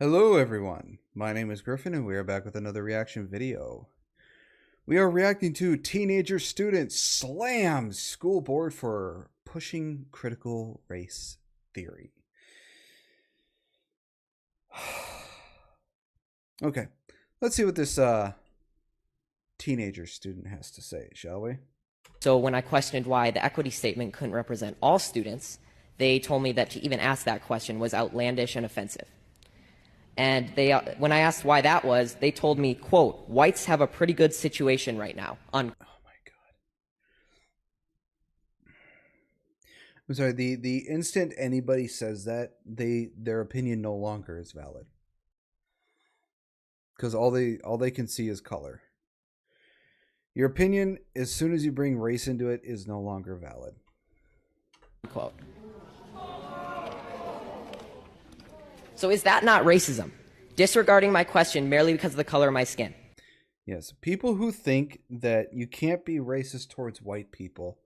Hello everyone, my name is Griffin and we are back with another reaction video. We are reacting to teenager student SLAMS school board for pushing critical race theory. Okay, let's see what this teenager student has to say, shall we? So when I questioned why the equity statement couldn't represent all students, they told me that to even ask that question was outlandish and offensive. And when I asked why that was, they told me, quote, "Whites have a pretty good situation right now." Oh my god. I'm sorry, the instant anybody says that, their opinion no longer is valid. Because all they can see is color. Your opinion, as soon as you bring race into it, is no longer valid. Quote. So is that not racism? Disregarding my question merely because of the color of my skin? Yes, people who think that you can't be racist towards white people.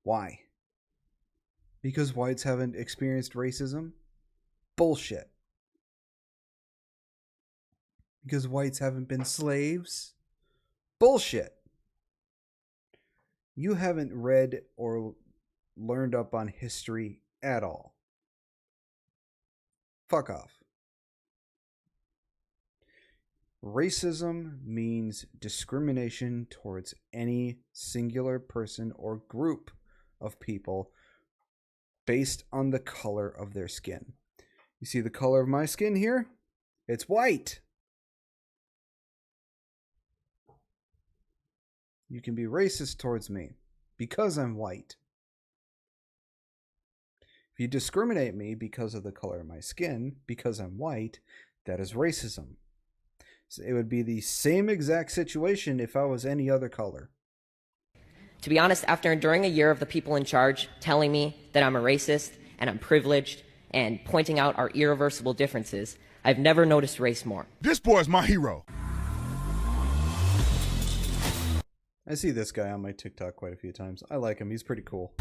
Why? Because whites haven't experienced racism? Bullshit. Because whites haven't been slaves? Bullshit. You haven't read or learned up on history at all. Fuck off. Racism means discrimination towards any singular person or group of people based on the color of their skin. You see the color of my skin here? It's white. You can be racist towards me because I'm white. If you discriminate me because of the color of my skin, because I'm white, that is racism. So it would be the same exact situation if I was any other color. To be honest, after enduring a year of the people in charge telling me that I'm a racist and I'm privileged and pointing out our irreversible differences, I've never noticed race more. This boy is my hero. I see this guy on my TikTok quite a few times. I like him. He's pretty cool.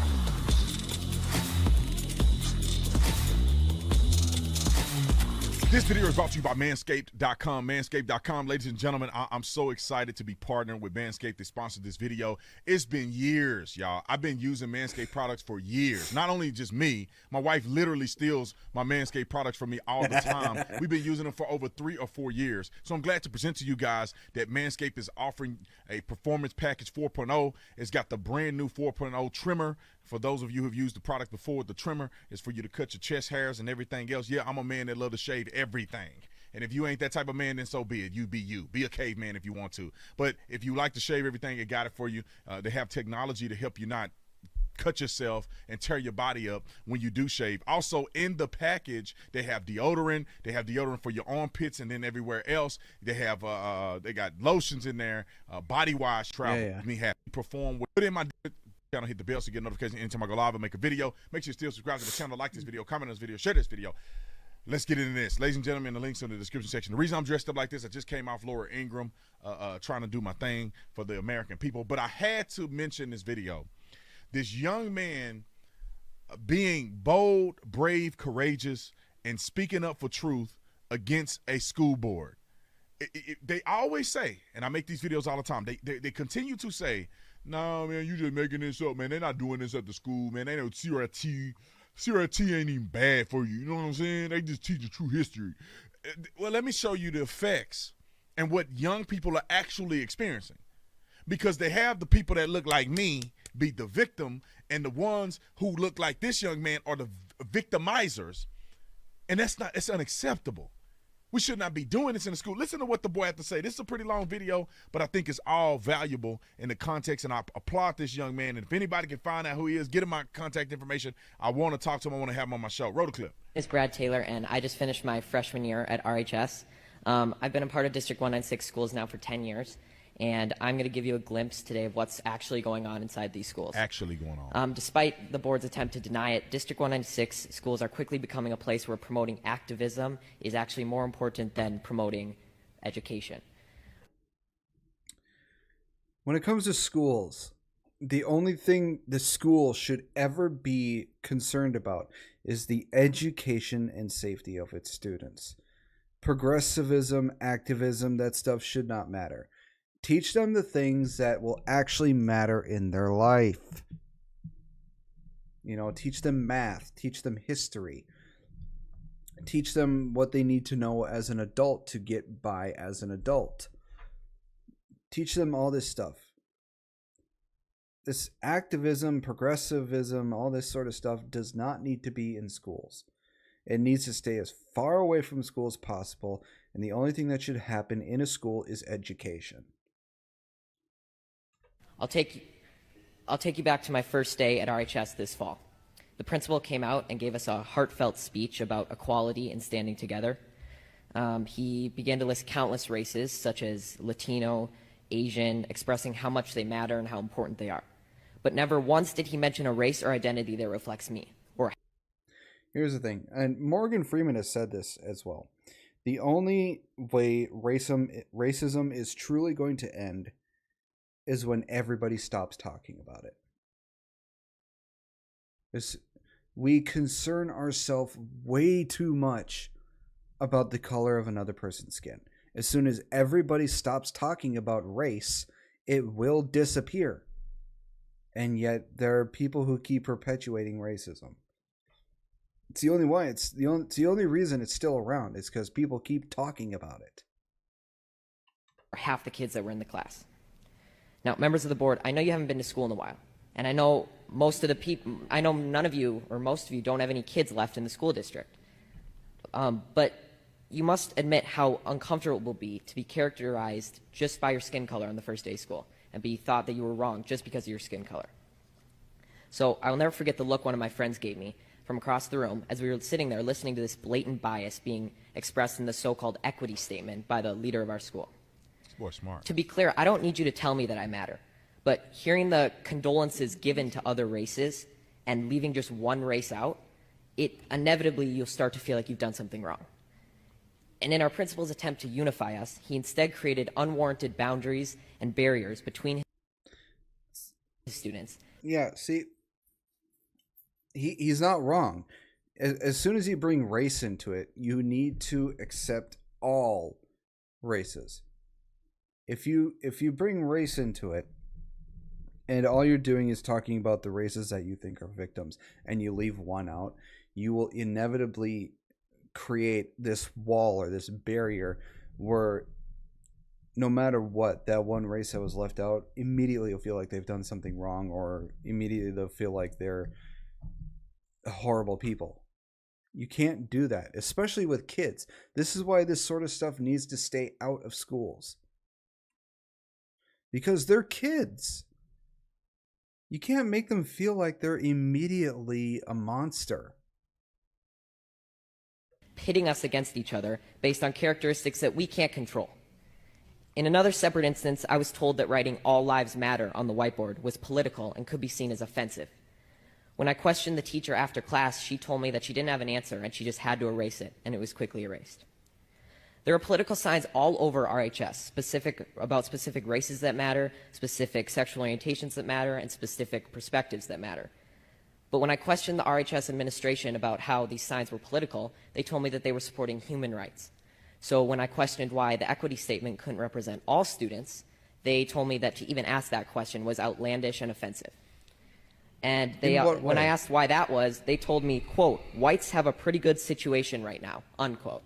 This video is brought to you by Manscaped.com. Manscaped.com, ladies and gentlemen, I'm so excited to be partnering with Manscaped to sponsor this video. It's been years, y'all. I've been using Manscaped products for years. Not only just me, my wife literally steals my Manscaped products from me all the time. We've been using them for over 3 or 4 years. So I'm glad to present to you guys that Manscaped is offering a Performance Package 4.0. It's got the brand new 4.0 trimmer. For those of you who've used the product before, the trimmer is for you to cut your chest hairs and everything else. Yeah, I'm a man that love to shave everything. And if you ain't that type of man, then so be it. You be you. Be a caveman if you want to. But if you like to shave everything, it got it for you. They have technology to help you not cut yourself and tear your body up when you do shave. Also in the package, they have deodorant. They have deodorant for your armpits and then everywhere else. They have they got lotions in there, body wash, travel. Me happy. Perform with. Put in my channel, hit the bell so you get notifications anytime I go live and make a video. Make sure you still subscribe to the channel, like this video, comment on this video, share this video. Let's get into this. Ladies and gentlemen, the links are in the description section. The reason I'm dressed up like this, I just came off Laura Ingraham trying to do my thing for the American people, but I had to mention this video. This young man being bold, brave, courageous, and speaking up for truth against a school board. They always say, and I make these videos all the time, they continue to say, "No, man, you just making this up, man. They're not doing this at the school, man. They know CRT. CRT ain't even bad for you. You know what I'm saying? They just teach the true history." Well, let me show you the effects and what young people are actually experiencing. Because they have the people that look like me be the victim, and the ones who look like this young man are the victimizers. And it's unacceptable. We should not be doing this in the school. Listen to what the boy had to say. This is a pretty long video, but I think it's all valuable in the context, and I applaud this young man. And if anybody can find out who he is, get him my contact information. I want to talk to him. I want to have him on my show. Roll the clip. It's Brad Taylor, and I just finished my freshman year at RHS. I've been a part of District 196 schools now for 10 years. And I'm going to give you a glimpse today of what's actually going on inside these schools. Actually going on. Despite the board's attempt to deny it, District 196 schools are quickly becoming a place where promoting activism is actually more important than promoting education. When it comes to schools, The only thing the school should ever be concerned about is the education and safety of its students. Progressivism, activism, that stuff should not matter. Teach them the things that will actually matter in their life. You know, teach them math, teach them history, teach them what they need to know as an adult to get by as an adult. Teach them all this stuff. This activism, progressivism, all this sort of stuff does not need to be in schools. It needs to stay as far away from school as possible, and the only thing that should happen in a school is education. I'll take you back to my first day at RHS this fall. The principal came out and gave us a heartfelt speech about equality and standing together. He began to list countless races, such as Latino, Asian, expressing how much they matter and how important they are. But never once did he mention a race or identity that reflects me. Here's the thing, and Morgan Freeman has said this as well. The only way racism is truly going to end is when everybody stops talking about it. We concern ourselves way too much about the color of another person's skin. As soon as everybody stops talking about race, it will disappear. And yet there are people who keep perpetuating racism. It's the only way. It's the only reason it's still around. It's because people keep talking about it. Half the kids that were in the class. Now, members of the board, I know you haven't been to school in a while, and I know none of you or most of you don't have any kids left in the school district. But you must admit how uncomfortable it will be to be characterized just by your skin color on the first day of school and be thought that you were wrong just because of your skin color. So I will never forget the look one of my friends gave me from across the room as we were sitting there listening to this blatant bias being expressed in the so-called equity statement by the leader of our school. This boy's smart. To be clear, I don't need you to tell me that I matter, but hearing the condolences given to other races and leaving just one race out, it inevitably you'll start to feel like you've done something wrong. And in our principal's attempt to unify us, he instead created unwarranted boundaries and barriers between his students. Yeah, see, he's not wrong. As soon as you bring race into it, you need to accept all races. If you bring race into it, and all you're doing is talking about the races that you think are victims, and you leave one out, you will inevitably create this wall or this barrier where no matter what, that one race that was left out, immediately will feel like they've done something wrong, or immediately they'll feel like they're horrible people. You can't do that, especially with kids. This is why this sort of stuff needs to stay out of schools. Because they're kids. You can't make them feel like they're immediately a monster. Pitting us against each other based on characteristics that we can't control. In another separate instance, I was told that writing "All Lives Matter" on the whiteboard was political and could be seen as offensive. When I questioned the teacher after class, she told me that she didn't have an answer and she just had to erase it, and it was quickly erased. There are political signs all over RHS, about specific races that matter, specific sexual orientations that matter, and specific perspectives that matter. But when I questioned the RHS administration about how these signs were political, they told me that they were supporting human rights. So when I questioned why the equity statement couldn't represent all students, they told me that to even ask that question was outlandish and offensive. And when I asked why that was, they told me, quote, "Whites have a pretty good situation right now," unquote.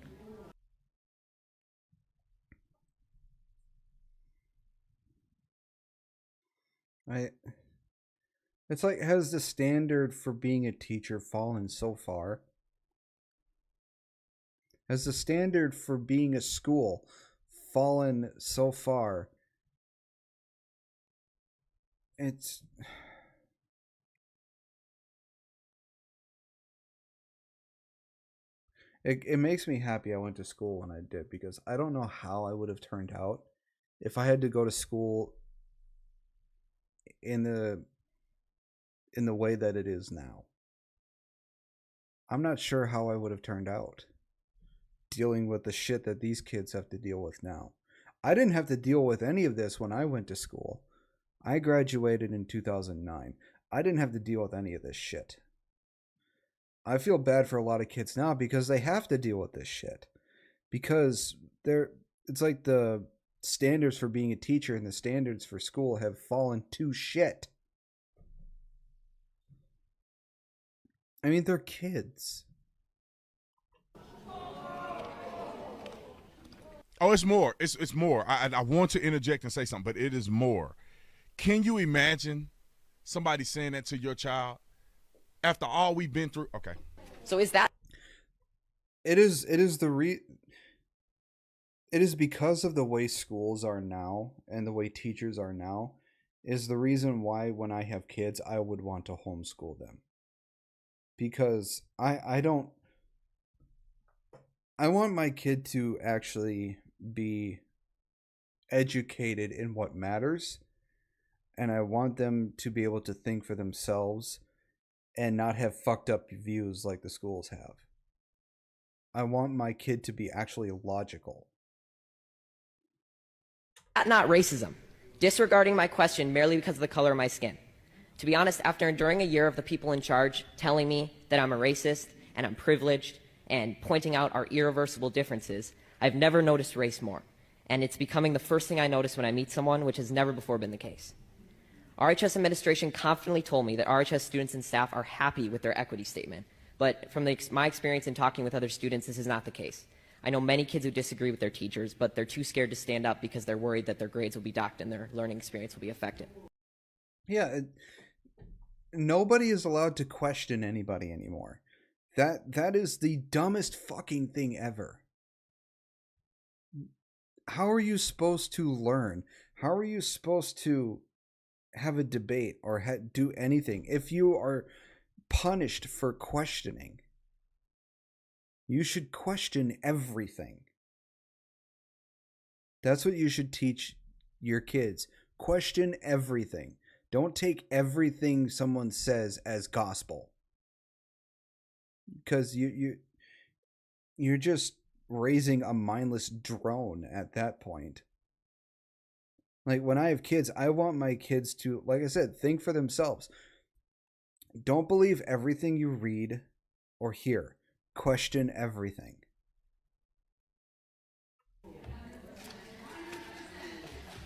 It's like, has the standard for being a teacher fallen so far? Has the standard for being a school fallen so far? It makes me happy I went to school when I did, because I don't know how I would have turned out if I had to go to school in the way that it is now. I'm not sure how I would have turned out dealing with the shit that these kids have to deal with now. I didn't have to deal with any of this when I went to school. I graduated in 2009. I didn't have to deal with any of this shit. I feel bad for a lot of kids now because they have to deal with this shit. Because it's like the standards for being a teacher and the standards for school have fallen to shit. I mean, they're kids. Oh, it's more. It's more. I want to interject and say something, but it is more. Can you imagine somebody saying that to your child after all we've been through? Okay. So is that? It is because of the way schools are now and the way teachers are now is the reason why when I have kids, I would want to homeschool them. Because I want my kid to actually be educated in what matters, and I want them to be able to think for themselves and not have fucked up views like the schools have. I want my kid to be actually logical. Not racism, disregarding my question merely because of the color of my skin. To be honest, after enduring a year of the people in charge telling me that I'm a racist and I'm privileged and pointing out our irreversible differences, I've never noticed race more. And it's becoming the first thing I notice when I meet someone, which has never before been the case. RHS administration confidently told me that RHS students and staff are happy with their equity statement. But from my experience in talking with other students, this is not the case. I know many kids who disagree with their teachers, but they're too scared to stand up because they're worried that their grades will be docked and their learning experience will be affected. Yeah, nobody is allowed to question anybody anymore. That is the dumbest fucking thing ever. How are you supposed to learn? How are you supposed to have a debate or do anything if you are punished for questioning? You should question everything. That's what you should teach your kids. Question everything. Don't take everything someone says as gospel. Because you're just raising a mindless drone at that point. Like, when I have kids, I want my kids to, like I said, think for themselves. Don't believe everything you read or hear. Question everything.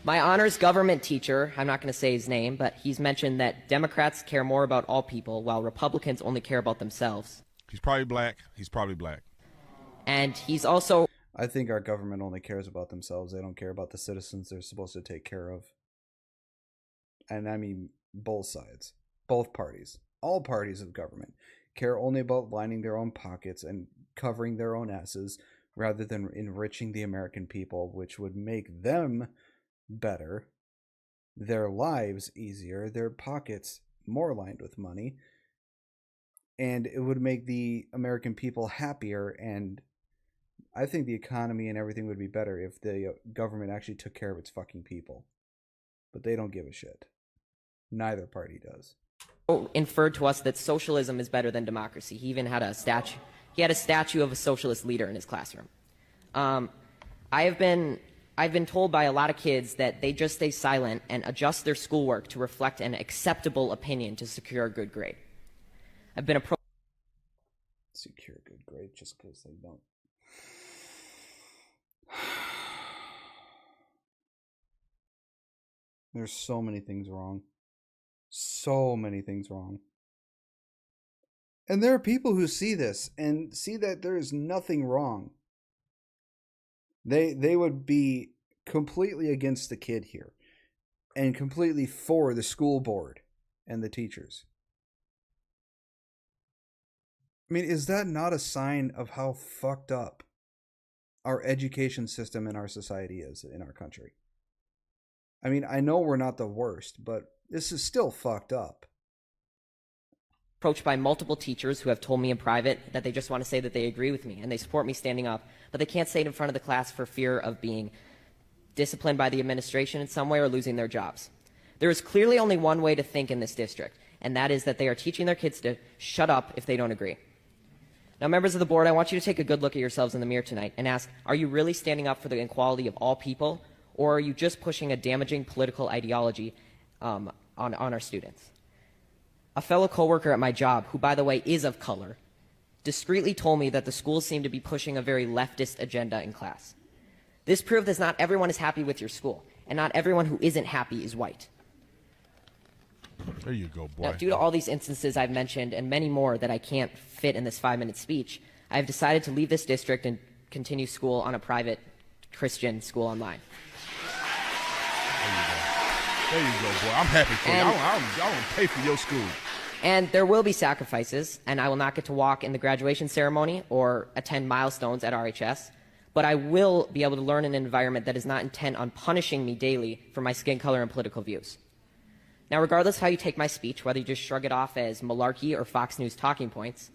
My honors government teacher, I'm not going to say his name, but he's mentioned that Democrats care more about all people while Republicans only care about themselves. He's probably black. He's probably black. And he's also... I think our government only cares about themselves. They don't care about the citizens they're supposed to take care of. And I mean both sides. Both parties. All parties of government care only about lining their own pockets and covering their own asses rather than enriching the American people, which would make them better, their lives easier, their pockets more lined with money, and it would make the American people happier, and I think the economy and everything would be better if the government actually took care of its fucking people. But they don't give a shit. Neither party does. Inferred to us that socialism is better than democracy. He even had a statue. He had a statue of a socialist leader in his classroom. I've been told by a lot of kids that they just stay silent and adjust their schoolwork to reflect an acceptable opinion to secure a good grade. I've been approached. Secure a good grade just because they don't. There's so many things wrong. So many things wrong. And there are people who see this and see that there is nothing wrong. They would be completely against the kid here and completely for the school board and the teachers. I mean, is that not a sign of how fucked up our education system in our society is in our country? I mean, I know we're not the worst, but this is still fucked up. Approached by multiple teachers who have told me in private that they just want to say that they agree with me and they support me standing up, but they can't say it in front of the class for fear of being disciplined by the administration in some way or losing their jobs. There is clearly only one way to think in this district, and that is that they are teaching their kids to shut up if they don't agree. Now, members of the board, I want you to take a good look at yourselves in the mirror tonight and ask, are you really standing up for the equality of all people, or are you just pushing a damaging political ideology on our students. A fellow coworker at my job, who by the way is of color, discreetly told me that the schools seem to be pushing a very leftist agenda in class. This proved that not everyone is happy with your school, and not everyone who isn't happy is white. There you go, boy. Now, due to all these instances I've mentioned and many more that I can't fit in this 5-minute speech, I've decided to leave this district and continue school on a private Christian school online. There you go, boy. I'm happy for you. I want to pay for your school. And there will be sacrifices, and I will not get to walk in the graduation ceremony or attend milestones at RHS, but I will be able to learn in an environment that is not intent on punishing me daily for my skin color and political views. Now, regardless of how you take my speech, whether you just shrug it off as malarkey or Fox News talking points,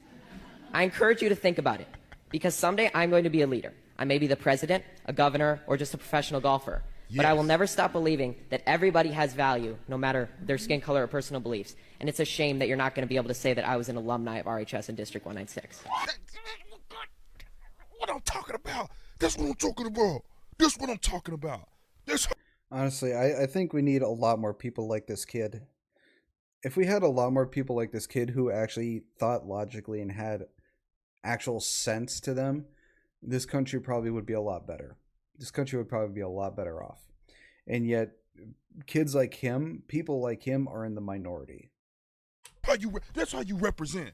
I encourage you to think about it, because someday I'm going to be a leader. I may be the president, a governor, or just a professional golfer. Yes. But I will never stop believing that everybody has value, no matter their skin color or personal beliefs. And it's a shame that you're not going to be able to say that I was an alumni of RHS in District 196. What I'm talking about. That's what I'm talking about. That's what I'm talking about. Honestly, I think we need a lot more people like this kid. If we had a lot more people like this kid who actually thought logically and had actual sense to them, this country probably would be a lot better. This country would probably be a lot better off. And yet, kids like him, people like him, are in the minority. That's how you represent.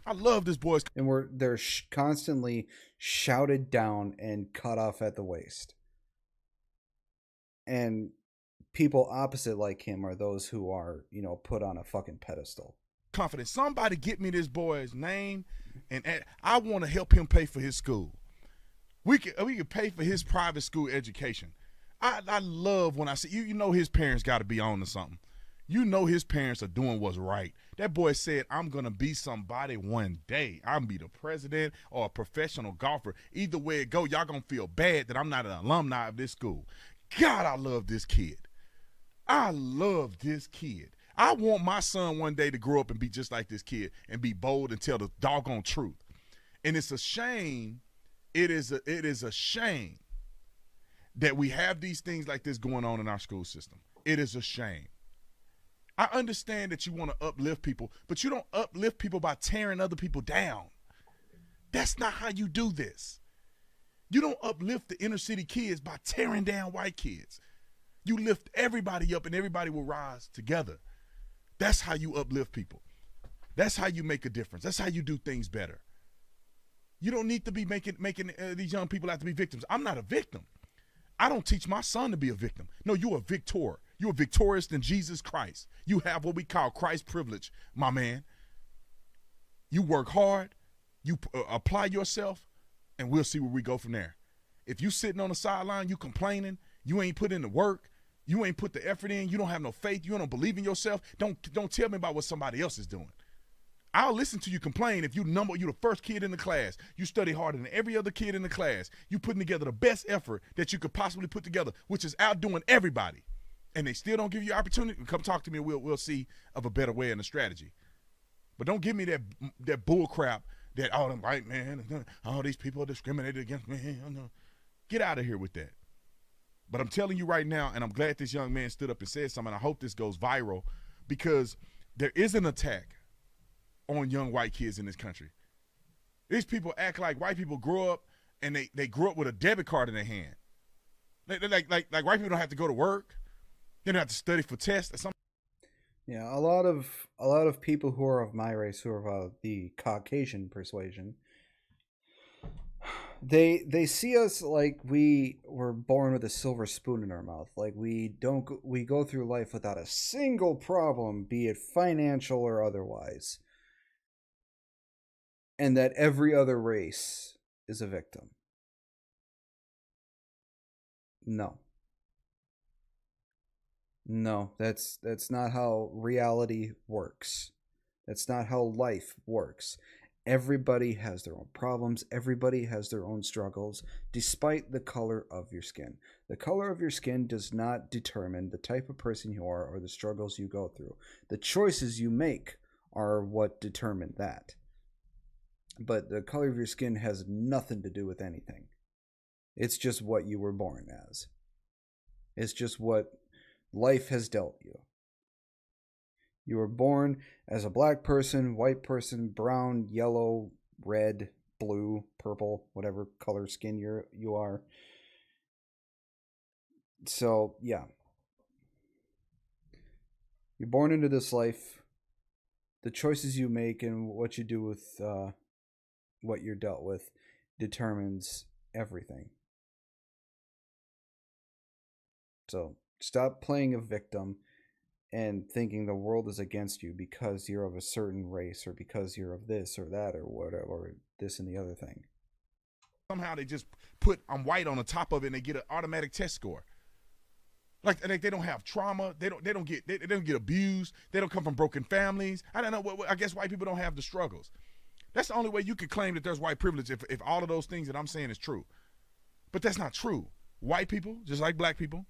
I love this boy's. And they're constantly shouted down and cut off at the waist. And people opposite like him are those who are, put on a fucking pedestal. Confident. Somebody get me this boy's name, and I want to help him pay for his school. We could pay for his private school education. I love when I see you know his parents got to be on to something. You know his parents are doing what's right. That boy said, I'm going to be somebody one day. I'm going to be the president or a professional golfer. Either way it go, y'all going to feel bad that I'm not an alumni of this school. God, I love this kid. I love this kid. I want my son one day to grow up and be just like this kid and be bold and tell the doggone truth. And it's a shame. It is a shame that we have these things like this going on in our school system. It is a shame. I understand that you want to uplift people, but you don't uplift people by tearing other people down. That's not how you do this. You don't uplift the inner city kids by tearing down white kids. You lift everybody up and everybody will rise together. That's how you uplift people. That's how you make a difference. That's how you do things better. You don't need to be making these young people have to be victims. I'm not a victim. I don't teach my son to be a victim. No, you're a victor. You're victorious in Jesus Christ. You have what we call Christ privilege, my man. You work hard, you apply yourself, and we'll see where we go from there. If you sitting on the sideline, you complaining, you ain't put in the work, you ain't put the effort in, you don't have no faith, you don't believe in yourself, don't tell me about what somebody else is doing. I'll listen to you complain if you're the first kid in the class. You study harder than every other kid in the class. You putting together the best effort that you could possibly put together, which is outdoing everybody. And they still don't give you opportunity. Come talk to me and we'll see of a better way and a strategy. But don't give me that bull crap that all them white man, all these people are discriminated against me. Get out of here with that. But I'm telling you right now, and I'm glad this young man stood up and said something, and I hope this goes viral, because there is an attack on young white kids in this country. These people act like white people grow up and they grew up with a debit card in their hand. Like white people don't have to go to work. They don't have to study for tests or something. Yeah, a lot of people who are of my race, who are of the Caucasian persuasion, they see us like we were born with a silver spoon in our mouth. Like we go through life without a single problem, be it financial or otherwise. And that every other race is a victim. No, that's not how reality works. That's not how life works. Everybody has their own problems. Everybody has their own struggles, despite the color of your skin. The color of your skin does not determine the type of person you are or the struggles you go through. The choices you make are what determine that. But the color of your skin has nothing to do with anything. It's just what you were born as. It's just what life has dealt you. You were born as a black person, white person, brown, yellow, red, blue, purple, whatever color skin you are. So, yeah. You're born into this life. The choices you make and what you do with what you're dealt with determines everything. So stop playing a victim and thinking the world is against you because you're of a certain race or because you're of this or that or whatever, or this and the other thing. Somehow they just put I'm white on the top of it and they get an automatic test score. Like they don't have trauma. They don't get abused. They don't come from broken families. I don't know. I guess white people don't have the struggles. That's the only way you could claim that there's white privilege if all of those things that I'm saying is true. But that's not true. White people, just like black people,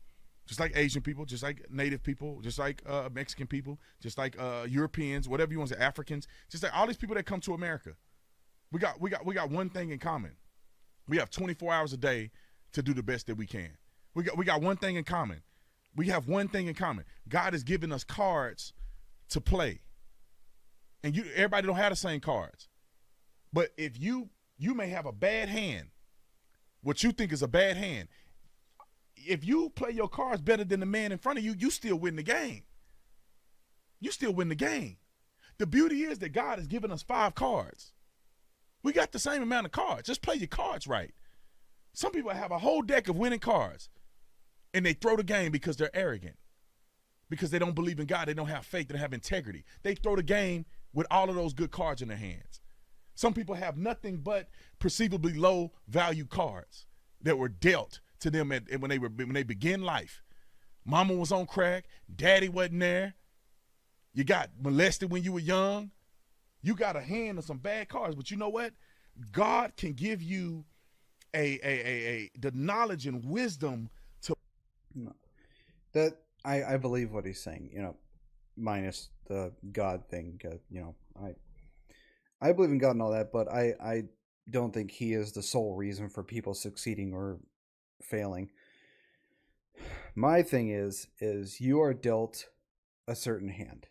just like Asian people, just like Native people, just like Mexican people, just like Europeans, whatever you want to say, Africans, just like all these people that come to America, we got one thing in common. We have 24 hours a day to do the best that we can. We got one thing in common. We have one thing in common. God has given us cards to play. And everybody don't have the same cards. But if you may have a bad hand, what you think is a bad hand, if you play your cards better than the man in front of you, you still win the game. You still win the game. The beauty is that God has given us 5 cards. We got the same amount of cards. Just play your cards right. Some people have a whole deck of winning cards, and they throw the game because they're arrogant, because they don't believe in God. They don't have faith. They don't have integrity. They throw the game with all of those good cards in their hands. Some people have nothing but perceivably low value cards that were dealt to them when they begin life. Mama was on crack. Daddy wasn't there. You got molested when you were young. You got a hand of some bad cards. But you know what? God can give you the knowledge and wisdom to. No. That I believe what he's saying. Minus the God thing. I believe in God and all that, but I don't think he is the sole reason for people succeeding or failing. My thing is you are dealt a certain hand.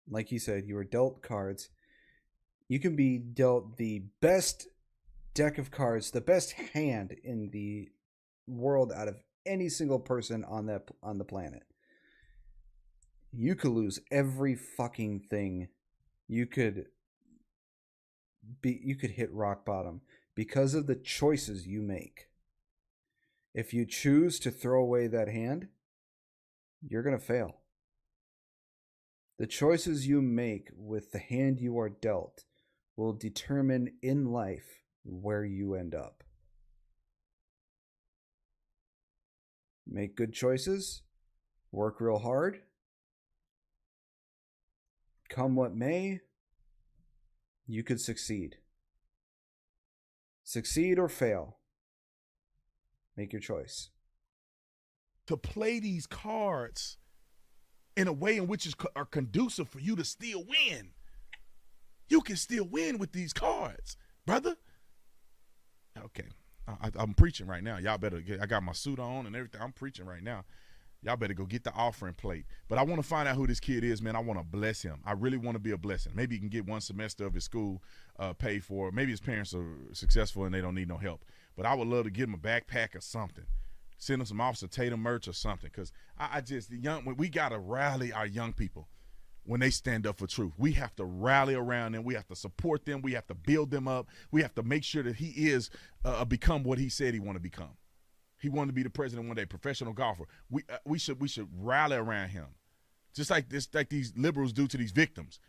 Like you said, you are dealt cards. You can be dealt the best deck of cards, the best hand in the world out of any single person on the planet. You could lose every fucking thing. You could hit rock bottom because of the choices you make. If you choose to throw away that hand, you're going to fail. The choices you make with the hand you are dealt will determine in life where you end up. Make good choices, work real hard, come what may, you could succeed. Succeed or fail. Make your choice. To play these cards in a way in which are conducive for you to still win. You can still win with these cards, brother. Okay, I'm preaching right now. Y'all better I got my suit on and everything. I'm preaching right now. Y'all better go get the offering plate. But I want to find out who this kid is, man. I want to bless him. I really want to be a blessing. Maybe he can get one semester of his school paid for. Maybe his parents are successful and they don't need no help. But I would love to get him a backpack or something. Send him some Officer Tatum merch or something. Because we got to rally our young people when they stand up for truth. We have to rally around them. We have to support them. We have to build them up. We have to make sure that he is become what he said he want to become. He wanted to be the president one day, professional golfer. We should rally around him, just like these liberals do to these victims.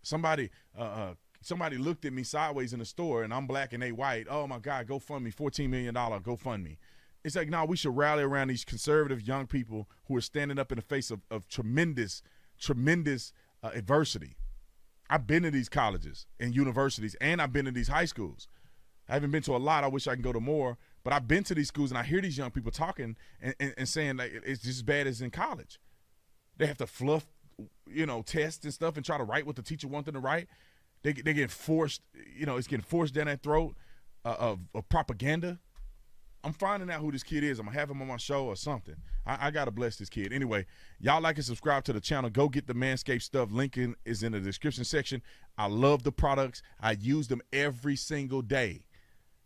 Somebody looked at me sideways in the store, and I'm black and they white. Oh my God, GoFundMe, $14 million GoFundMe. It's like, no, we should rally around these conservative young people who are standing up in the face of tremendous adversity. I've been to these colleges and universities, and I've been to these high schools. I haven't been to a lot. I wish I can go to more. But I've been to these schools, and I hear these young people talking and saying like it's just as bad as in college. They have to fluff, tests and stuff and try to write what the teacher wants them to write. They get forced, it's getting forced down their throat of propaganda. I'm finding out who this kid is. I'm gonna have him on my show or something. I gotta bless this kid. Anyway, y'all like and subscribe to the channel. Go get the Manscaped stuff. Link is in the description section. I love the products. I use them every single day.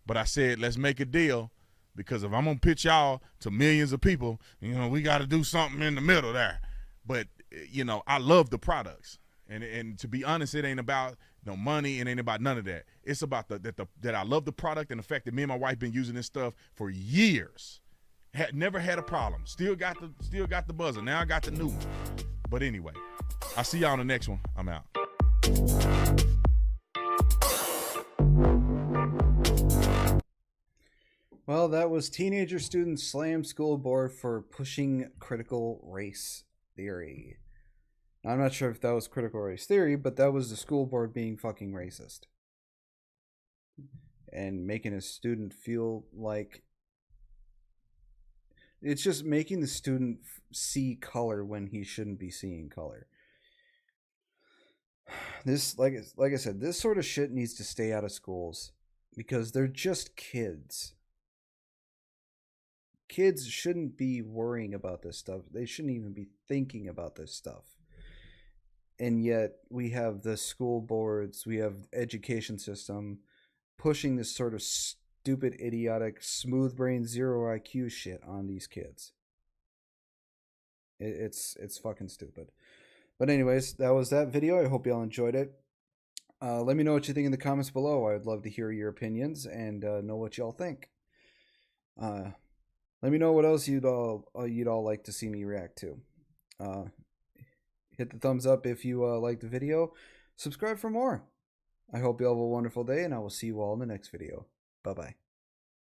But I said, let's make a deal, because if I'm gonna pitch y'all to millions of people, you know, we got to do something in the middle there. But you know, I love the products, and to be honest, it ain't about no money. It ain't about none of that. It's about that I love the product and the fact that me and my wife been using this stuff for years. Never had a problem. Still got the buzzer. Now I got the new one. But anyway, I'll see y'all on the next one. I'm out. Well, that was teenager students slam school board for pushing critical race theory. Now, I'm not sure if that was critical race theory, but that was the school board being fucking racist. And making a student feel like... It's just making the student see color when he shouldn't be seeing color. This, like I said, this sort of shit needs to stay out of schools, because they're just kids. Kids shouldn't be worrying about this stuff. They shouldn't even be thinking about this stuff. And yet we have the school boards, we have education system pushing this sort of stupid, idiotic, smooth brain, zero IQ shit on these kids. It's fucking stupid. But anyways, that was that video. I hope y'all enjoyed it. Let me know what you think in the comments below. I'd love to hear your opinions and know what y'all think. Let me know what else you'd all like to see me react to. Hit the thumbs up if you like the video. Subscribe for more. I hope you all have a wonderful day, and I will see you all in the next video. Bye-bye.